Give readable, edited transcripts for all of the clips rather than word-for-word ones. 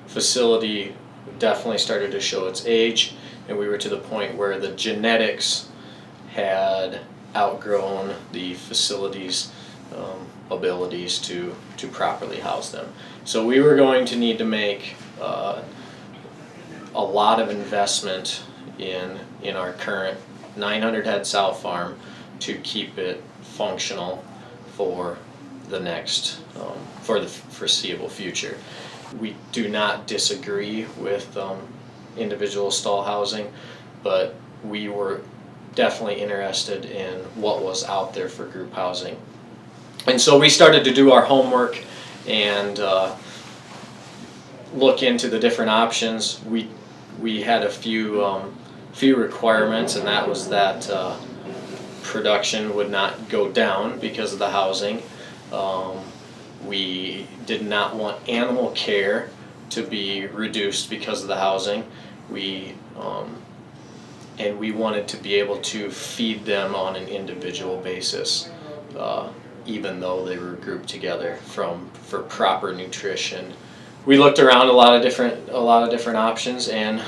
facility definitely started to show its age, and we were to the point where the genetics had outgrown the facility's abilities to properly house them. So we were going to need to make a lot of investment in our current 900 head sow farm to keep it functional for the next for the foreseeable future. We do not disagree with individual stall housing, but we were definitely interested in what was out there for group housing. And so we started to do our homework and look into the different options. We had a few requirements, and that was that production would not go down because of the housing. We did not want animal care to be reduced because of the housing. And we wanted to be able to feed them on an individual basis, even though they were grouped together for proper nutrition. We looked around a lot of different options and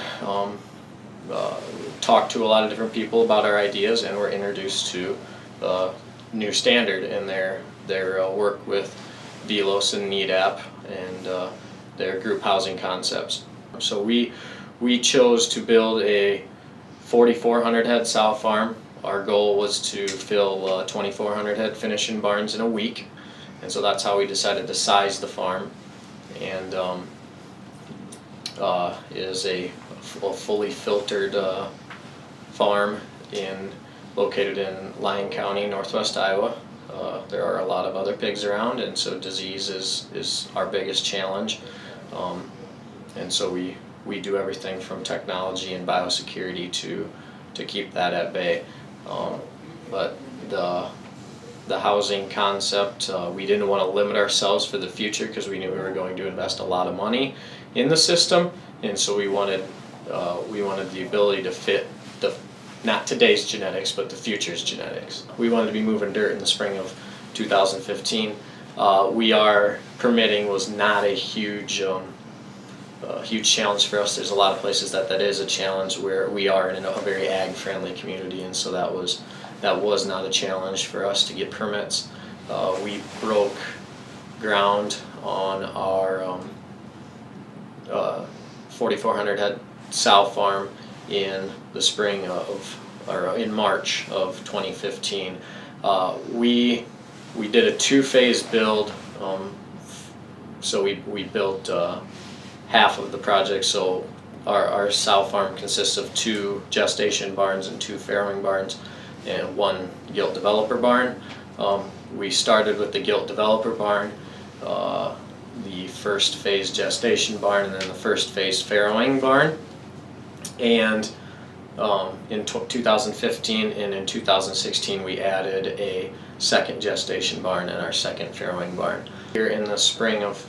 talked to a lot of different people about our ideas, and were introduced to New Standard and their work with Velos and NEDAP and their group housing concepts. So we chose to build a 4,400 head sow farm. Our goal was to fill 2,400 head finishing barns in a week, and so that's how we decided to size the farm. And it is a fully filtered farm located in Lyon County, northwest Iowa. There are a lot of other pigs around, and so disease is our biggest challenge. And so we do everything from technology and biosecurity to keep that at bay. But the housing concept, we didn't want to limit ourselves for the future because we knew we were going to invest a lot of money in the system, and so we wanted the ability to fit not today's genetics, but the future's genetics. We wanted to be moving dirt in the spring of 2015. Our permitting was not a huge challenge for us. There's a lot of places that is a challenge, where we are in a very ag-friendly community, and so that was not a challenge for us to get permits. We broke ground on our 4,400 head sow farm in the spring in March of 2015. We did a two-phase build, so we built half of the project. So our sow farm consists of 2 gestation barns and 2 farrowing barns, and 1 gilt developer barn. We started with the gilt developer barn, the first phase gestation barn, and then the first phase farrowing barn. And in 2015 and in 2016 we added a second gestation barn and our second farrowing barn. Here in the spring of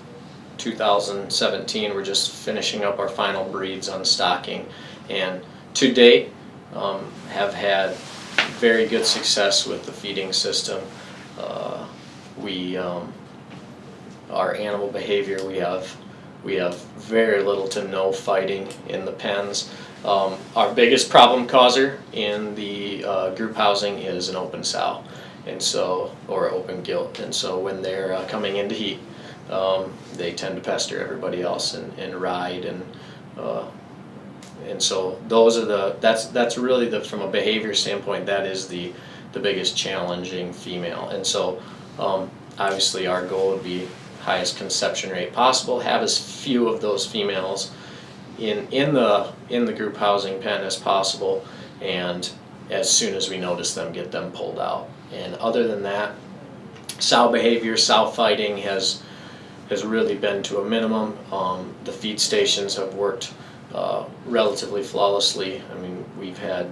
2017 we're just finishing up our final breeds on stocking, and to date have had very good success with the feeding system. Our animal behavior, we have very little to no fighting in the pens. Our biggest problem causer in the group housing is an open sow, or open gilt, and so when they're coming into heat, they tend to pester everybody else and ride, and so that's really from a behavior standpoint, that is the biggest challenging female. And so obviously our goal would be highest conception rate possible, have as few of those females in the group housing pen as possible, and as soon as we notice them, get them pulled out. And other than that, sow behavior, sow fighting has really been to a minimum. The feed stations have worked relatively flawlessly. I mean, we've had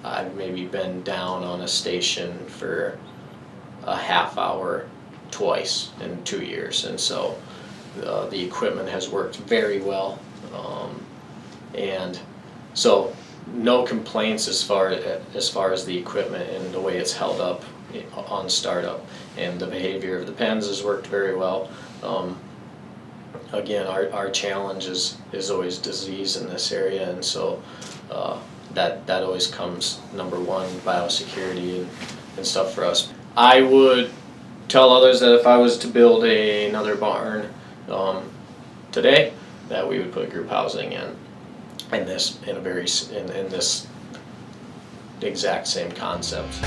I've maybe been down on a station for a half hour twice in 2 years, and so the equipment has worked very well, and so no complaints as far as the equipment and the way it's held up on startup, and the behavior of the pens has worked very well. Again, our challenge is always disease in this area, and so that always comes number one, biosecurity and stuff for us. I would tell others that if I was to build another barn today, that we would put group housing in this exact same concept.